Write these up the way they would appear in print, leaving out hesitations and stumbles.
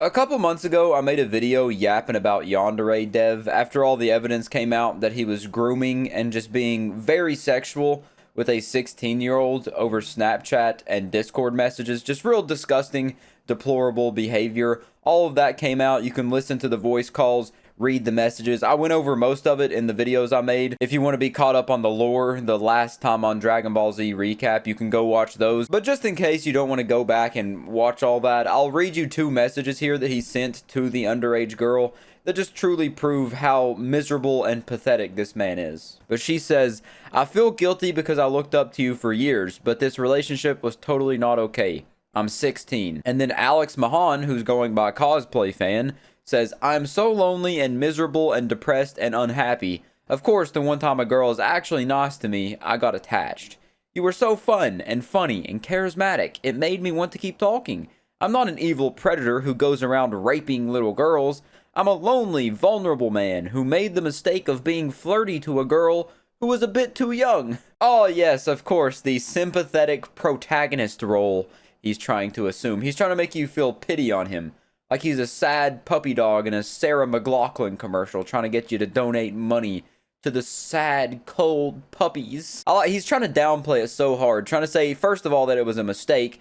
A couple months ago, I made a video yapping about YandereDev after all the evidence came out that he was grooming and just being very sexual with a 16-year-old over Snapchat and Discord messages. Just real disgusting, deplorable behavior. All of that came out. You can listen to the voice calls, read the messages. I went over most of it in the videos I made. If you want to be caught up on the lore, the last time on Dragon Ball Z recap, you can go watch those. But just in case you don't want to go back and watch all that, I'll read you two messages here that he sent to the underage girl that just truly prove how miserable and pathetic this man is. But she says, "I feel guilty because I looked up to you for years, but this relationship was totally not okay. I'm 16. And then Alex Mahan, who's going by Cosplay Fan, says, "I'm so lonely and miserable and depressed and unhappy. Of course, the one time a girl is actually nice to me, I got attached. You were so fun and funny and charismatic. It made me want to keep talking. I'm not an evil predator who goes around raping little girls. I'm a lonely, vulnerable man who made the mistake of being flirty to a girl who was a bit too young." Oh yes, of course, the sympathetic protagonist role he's trying to assume. He's trying to make you feel pity on him. Like he's a sad puppy dog in a Sarah McLachlan commercial trying to get you to donate money to the sad, cold puppies. He's trying to downplay it so hard, trying to say, first of all, that it was a mistake.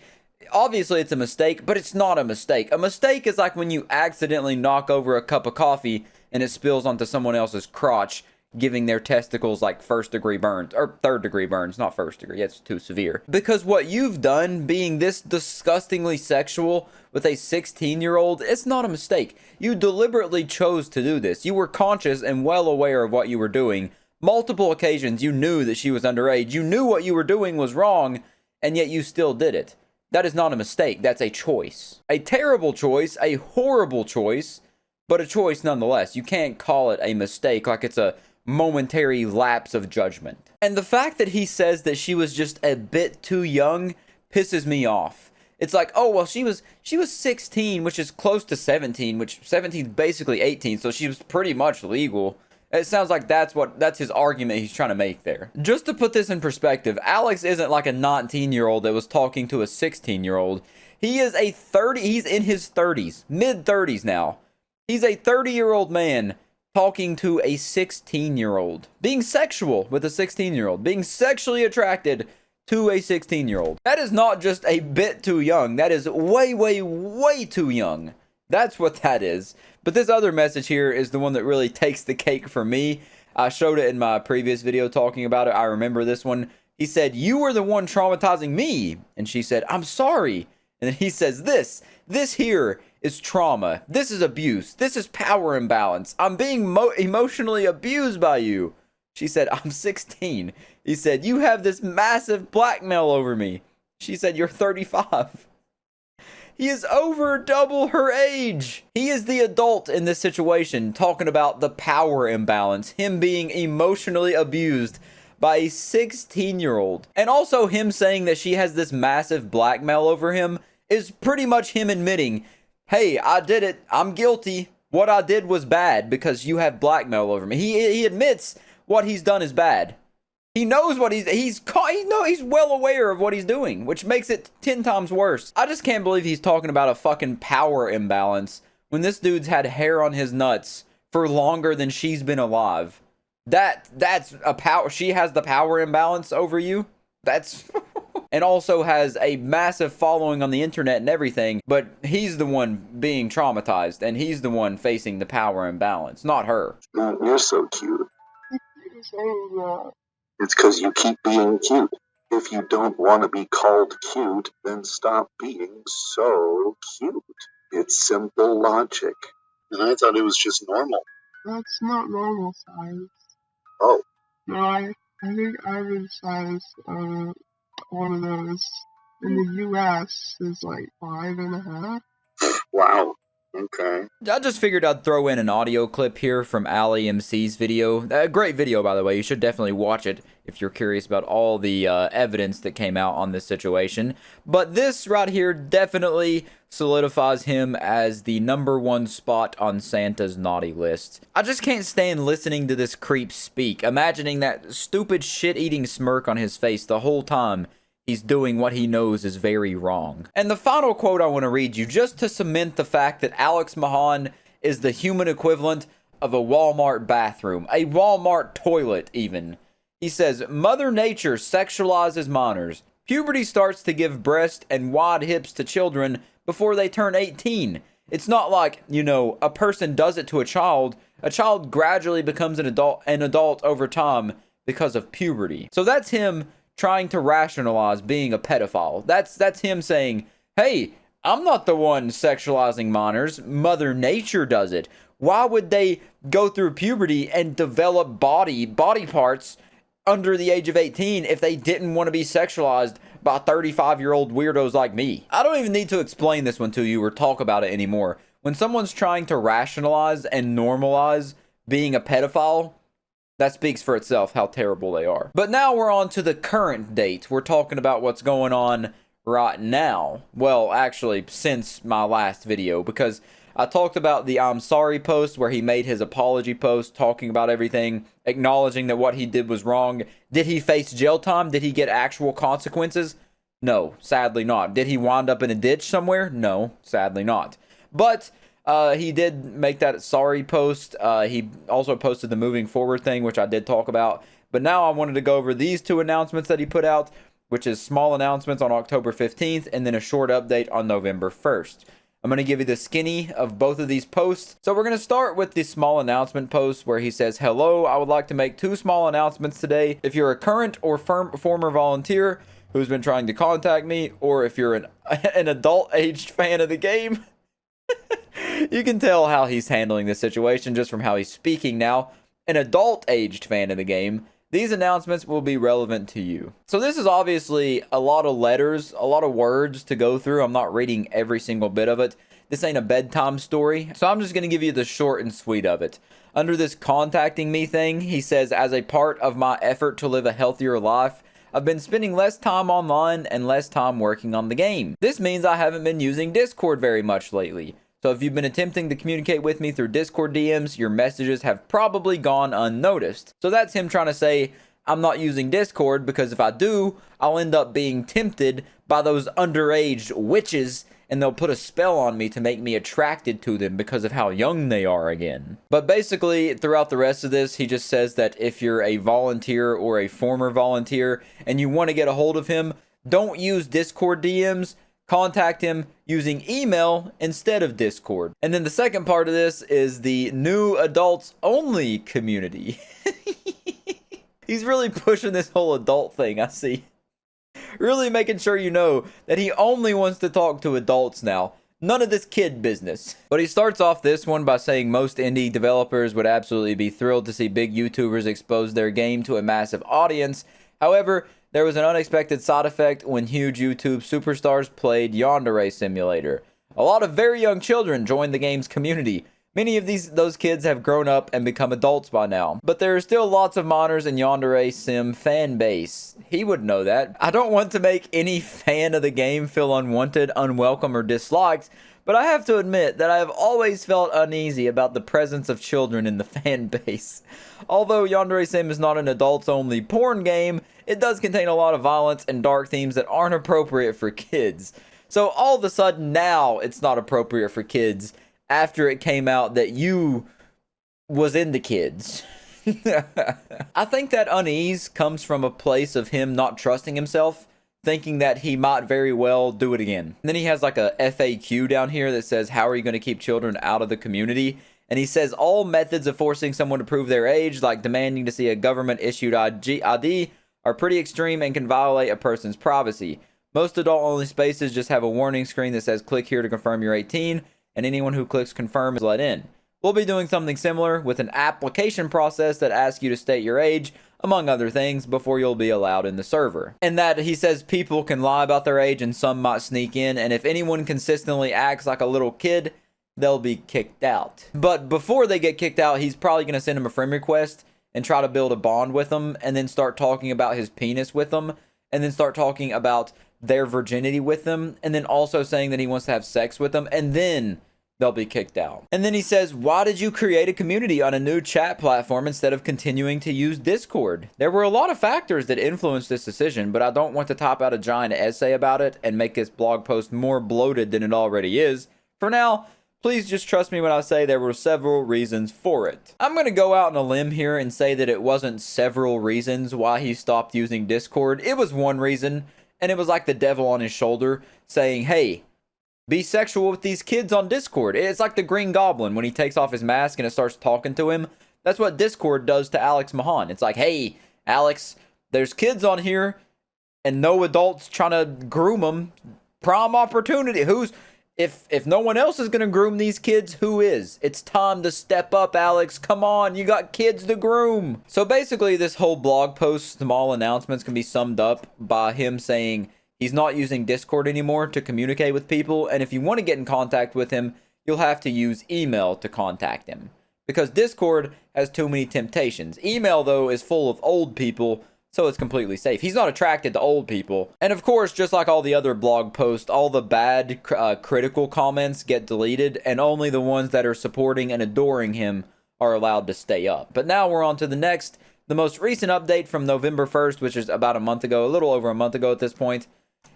Obviously, it's a mistake, but it's not a mistake. A mistake is like when you accidentally knock over a cup of coffee and it spills onto someone else's crotch, giving their testicles like first-degree burns, or third-degree burns, not first-degree, it's too severe. Because what you've done, being this disgustingly sexual with a 16-year-old, it's not a mistake. You deliberately chose to do this. You were conscious and well aware of what you were doing. Multiple occasions, you knew that she was underage. You knew what you were doing was wrong, and yet you still did it. That is not a mistake. That's a choice. A terrible choice, a horrible choice, but a choice nonetheless. You can't call it a mistake like it's a momentary lapse of judgment. And the fact that he says that she was just a bit too young pisses me off. It's like, oh, well, she was 16, which is close to 17, which 17 is basically 18, so she was pretty much legal. It sounds like that's his argument he's trying to make there. Just to put this in perspective, Alex isn't like a 19-year-old that was talking to a 16-year-old. He is he's in his 30s, mid-30s now. He's a 30-year-old man talking to a 16-year-old. Being sexual with a 16-year-old. Being sexually attracted to a 16-year-old. That is not just a bit too young. That is way, way, way too young. That's what that is. But this other message here is the one that really takes the cake for me. I showed it in my previous video talking about it. I remember this one. He said, "You were the one traumatizing me." And she said, "I'm sorry." And then he says, This here is trauma. This is abuse. This is power imbalance. I'm being emotionally abused by you." She said, "I'm 16. He said, "You have this massive blackmail over me." She said, "You're 35. He is over double her age. He is the adult in this situation, talking about the power imbalance, him being emotionally abused by a 16-year-old. And also him saying that she has this massive blackmail over him is pretty much him admitting, hey, I did it. I'm guilty. What I did was bad because you have blackmail over me. He admits what he's done is bad. He knows what he's well aware of what he's doing, which makes it 10 times worse. I just can't believe he's talking about a fucking power imbalance when this dude's had hair on his nuts for longer than she's been alive. That's a power. She has the power imbalance over you. That's and also has a massive following on the internet and everything, but he's the one being traumatized and he's the one facing the power imbalance, not her. Man, you're so cute. It's because you keep being cute. If you don't want to be called cute, then stop being so cute. It's simple logic. And I thought it was just normal. That's not normal size. Oh. No, I think average size one of those in the US is like 5.5. Wow. Okay. I just figured I'd throw in an audio clip here from Ali MC's video. A great video, by the way. You should definitely watch it if you're curious about all the evidence that came out on this situation. But this right here definitely solidifies him as the #1 spot on Santa's naughty list. I just can't stand listening to this creep speak, imagining that stupid shit-eating smirk on his face the whole time he's doing what he knows is very wrong. And the final quote I want to read you, just to cement the fact that Alex Mahan is the human equivalent of a Walmart bathroom, a Walmart toilet even. He says, Mother Nature sexualizes minors. Puberty starts to give breast and wide hips to children before they turn 18. It's not like, you know, a person does it to a child. A child gradually becomes an adult over time because of puberty. So that's him trying to rationalize being a pedophile. That's him saying, hey, I'm not the one sexualizing minors. Mother Nature does it. Why would they go through puberty and develop body parts under the age of 18 if they didn't want to be sexualized by 35-year-old weirdos like me? I don't even need to explain this one to you or talk about it anymore. When someone's trying to rationalize and normalize being a pedophile, that speaks for itself how terrible they are. But now we're on to the current date. We're talking about what's going on right now. Well, actually, since my last video, because I talked about the I'm sorry post where he made his apology post talking about everything, acknowledging that what he did was wrong. Did he face jail time? Did he get actual consequences? No, sadly not. Did he wind up in a ditch somewhere? No, sadly not. But he did make that sorry post. He also posted the moving forward thing, which I did talk about. But now I wanted to go over these two announcements that he put out, which is small announcements on October 15th and then a short update on November 1st. I'm going to give you the skinny of both of these posts. So we're going to start with the small announcement post where he says, hello, I would like to make 2 small announcements today. If you're a current or former volunteer who's been trying to contact me, or if you're an adult-aged fan of the game, you can tell how he's handling this situation just from how he's speaking now. An adult-aged fan of the game, these announcements will be relevant to you. So this is obviously a lot of letters, a lot of words to go through. I'm not reading every single bit of it. This ain't a bedtime story. So I'm just going to give you the short and sweet of it. Under this contacting me thing, he says, as a part of my effort to live a healthier life, I've been spending less time online and less time working on the game. This means I haven't been using Discord very much lately. So if you've been attempting to communicate with me through Discord DMs, your messages have probably gone unnoticed. So that's him trying to say, I'm not using Discord because if I do, I'll end up being tempted by those underage witches and they'll put a spell on me to make me attracted to them because of how young they are again. But basically, throughout the rest of this, he just says that if you're a volunteer or a former volunteer and you want to get a hold of him, don't use Discord DMs. Contact him using email instead of Discord. And then the second part of this is the new adults only community. He's really pushing this whole adult thing, I see. Really making sure you know that he only wants to talk to adults now. None of this kid business. But he starts off this one by saying most indie developers would absolutely be thrilled to see big YouTubers expose their game to a massive audience. However, there was an unexpected side effect when huge YouTube superstars played Yandere Simulator. A lot of very young children joined the game's community. Many of those kids have grown up and become adults by now. But there are still lots of minors in Yandere Sim fan base. He would know that. I don't want to make any fan of the game feel unwanted, unwelcome, or disliked, but I have to admit that I have always felt uneasy about the presence of children in the fan base. Although Yandere Sim is not an adults-only porn game, it does contain a lot of violence and dark themes that aren't appropriate for kids. So all of a sudden now it's not appropriate for kids after it came out that you was into kids. I think that unease comes from a place of him not trusting himself, thinking that he might very well do it again. And then he has like a FAQ down here that says, how are you going to keep children out of the community? And he says all methods of forcing someone to prove their age, like demanding to see a government-issued ID, are pretty extreme and can violate a person's privacy. Most adult-only spaces just have a warning screen that says click here to confirm you're 18, and anyone who clicks confirm is let in. We'll be doing something similar with an application process that asks you to state your age, among other things, before you'll be allowed in the server. And that he says people can lie about their age and some might sneak in, and if anyone consistently acts like a little kid, they'll be kicked out. But before they get kicked out, he's probably going to send them a friend request and try to build a bond with them, and then start talking about his penis with them, and then start talking about their virginity with them, and then also saying that he wants to have sex with them, and then they'll be kicked out. And then he says, why did you create a community on a new chat platform instead of continuing to use Discord? There were a lot of factors that influenced this decision, but I don't want to top out a giant essay about it and make this blog post more bloated than it already is. For now, please just trust me when I say there were several reasons for it. I'm going to go out on a limb here and say that it wasn't several reasons why he stopped using Discord. It was one reason, and it was like the devil on his shoulder saying, hey, be sexual with these kids on Discord. It's like the Green Goblin when he takes off his mask and it starts talking to him. That's what Discord does to Alex Mahan. It's like, hey, Alex, there's kids on here and no adults trying to groom them. Prime opportunity. If no one else is going to groom these kids, who is? It's time to step up, Alex. Come on, you got kids to groom. So basically, this whole blog post, small announcements, can be summed up by him saying he's not using Discord anymore to communicate with people, and if you want to get in contact with him, you'll have to use email to contact him. Because Discord has too many temptations. Email, though, is full of old people, so it's completely safe. He's not attracted to old people. And of course, just like all the other blog posts, all the bad critical comments get deleted, and only the ones that are supporting and adoring him are allowed to stay up. But now we're on to the most recent update from November 1st, which is about a month ago, a little over a month ago at this point.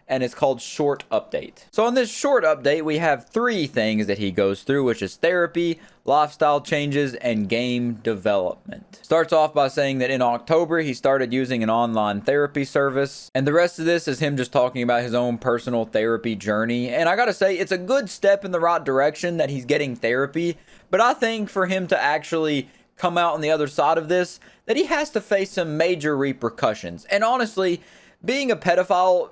And it's called Short Update. So on this short update, we have 3 things that he goes through, which is therapy, lifestyle changes, and game development. Starts off by saying that in October, he started using an online therapy service. And the rest of this is him just talking about his own personal therapy journey. And I gotta say, it's a good step in the right direction that he's getting therapy. But I think for him to actually come out on the other side of this, that he has to face some major repercussions. And honestly, being a pedophile,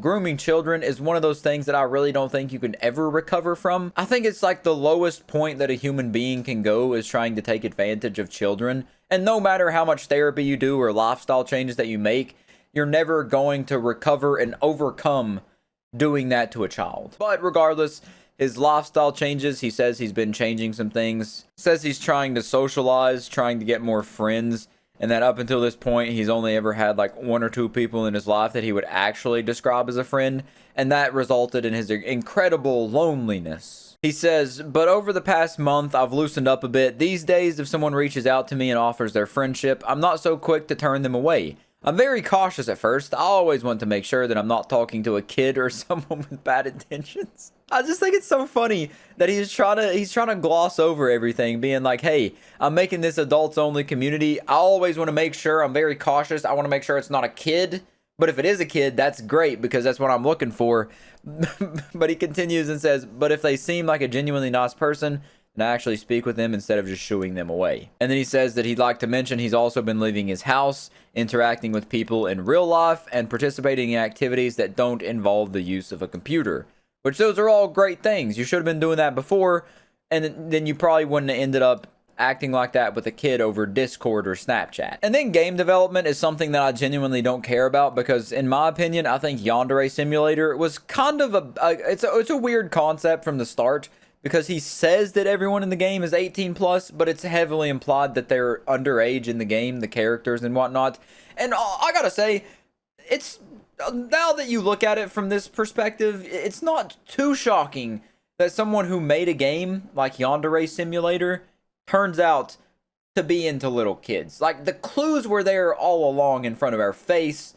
grooming children is one of those things that I really don't think you can ever recover from. I think it's like the lowest point that a human being can go is trying to take advantage of children. And no matter how much therapy you do or lifestyle changes that you make, you're never going to recover and overcome doing that to a child. But regardless, his lifestyle changes, he says he's been changing some things. Says he's trying to socialize, trying to get more friends. And that up until this point, he's only ever had like 1 or 2 people in his life that he would actually describe as a friend. And that resulted in his incredible loneliness. He says, but over the past month, I've loosened up a bit. These days, if someone reaches out to me and offers their friendship, I'm not so quick to turn them away. I'm very cautious at first. I always want to make sure that I'm not talking to a kid or someone with bad intentions. I just think it's so funny that he's trying to gloss over everything, being like, hey, I'm making this adults only community. I always want to make sure I'm very cautious. I want to make sure it's not a kid. But if it is a kid, that's great because that's what I'm looking for. But he continues and says, but if they seem like a genuinely nice person, and I actually speak with them instead of just shooing them away. And then he says that he'd like to mention he's also been leaving his house, interacting with people in real life, and participating in activities that don't involve the use of a computer. Which those are all great things. You should have been doing that before, and then you probably wouldn't have ended up acting like that with a kid over Discord or Snapchat. And then game development is something that I genuinely don't care about because in my opinion, I think Yandere Simulator was kind of it's a weird concept from the start. Because he says that everyone in the game is 18 plus, but it's heavily implied that they're underage in the game, the characters and whatnot. And I gotta say, it's now that you look at it from this perspective, it's not too shocking that someone who made a game like Yandere Simulator turns out to be into little kids. Like, the clues were there all along in front of our face.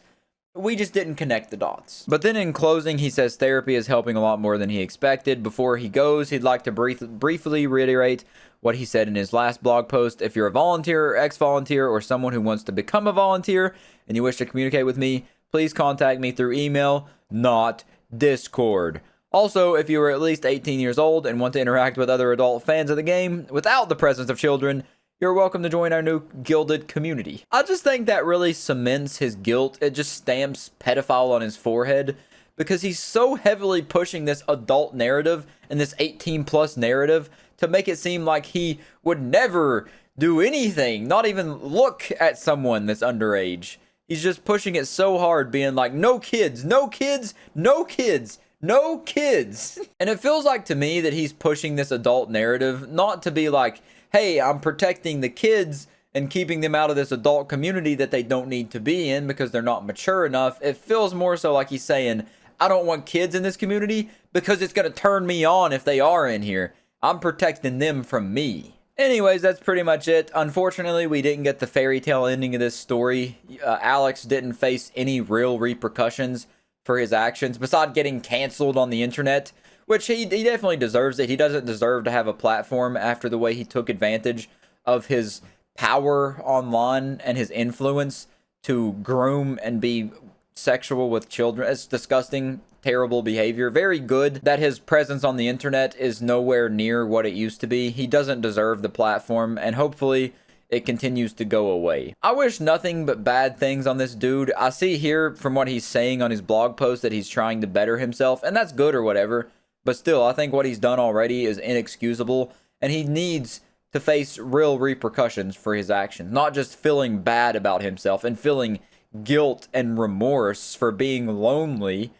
We just didn't connect the dots. But then in closing, he says therapy is helping a lot more than he expected. Before he goes, he'd like to briefly reiterate what he said in his last blog post. If you're a volunteer, ex-volunteer, or someone who wants to become a volunteer and you wish to communicate with me, please contact me through email, not Discord. Also, if you are at least 18 years old and want to interact with other adult fans of the game without the presence of children, you're welcome to join our new gilded community. I just think that really cements his guilt. It just stamps pedophile on his forehead because he's so heavily pushing this adult narrative and this 18 plus narrative to make it seem like he would never do anything, not even look at someone that's underage. He's just pushing it so hard, being like, no kids, no kids, no kids. No kids. And it feels like to me that he's pushing this adult narrative not to be like, hey, I'm protecting the kids and keeping them out of this adult community that they don't need to be in because they're not mature enough. It feels more so like he's saying, I don't want kids in this community because it's going to turn me on if they are in here. I'm protecting them from me. Anyways, that's pretty much it. Unfortunately, we didn't get the fairy tale ending of this story. Alex didn't face any real repercussions for his actions, besides getting canceled on the internet, which he definitely deserves it. He doesn't deserve to have a platform after the way he took advantage of his power online and his influence to groom and be sexual with children. It's disgusting, terrible behavior. Very good that his presence on the internet is nowhere near what it used to be. He doesn't deserve the platform, and hopefully it continues to go away. I wish nothing but bad things on this dude. I see here from what he's saying on his blog post that he's trying to better himself, and that's good or whatever, but still, I think what he's done already is inexcusable, and he needs to face real repercussions for his actions, not just feeling bad about himself and feeling guilt and remorse for being lonely.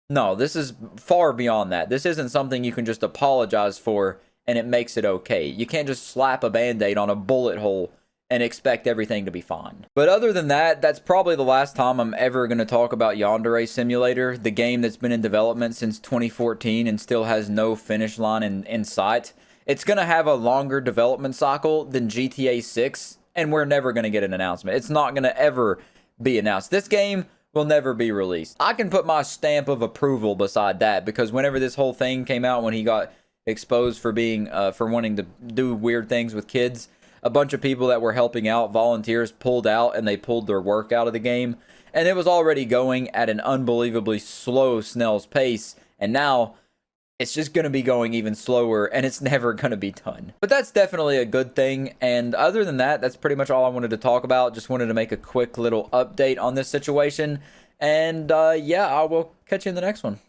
No, this is far beyond that. This isn't something you can just apologize for and it makes it okay. You can't just slap a band-aid on a bullet hole and expect everything to be fine. But other than that, that's probably the last time I'm ever going to talk about Yandere Simulator, the game that's been in development since 2014 and still has no finish line in sight. It's going to have a longer development cycle than GTA 6, and we're never going to get an announcement. It's not going to ever be announced. This game will never be released. I can put my stamp of approval beside that, because whenever this whole thing came out, when he got exposed for being for wanting to do weird things with kids, a bunch of people that were helping out, volunteers, pulled out, and they pulled their work out of the game, and it was already going at an unbelievably slow snail's pace, and now it's just going to be going even slower, and it's never going to be done. But that's definitely a good thing, and other than that, that's pretty much all I wanted to talk about. Just wanted to make a quick little update on this situation, and yeah, I will catch you in the next one.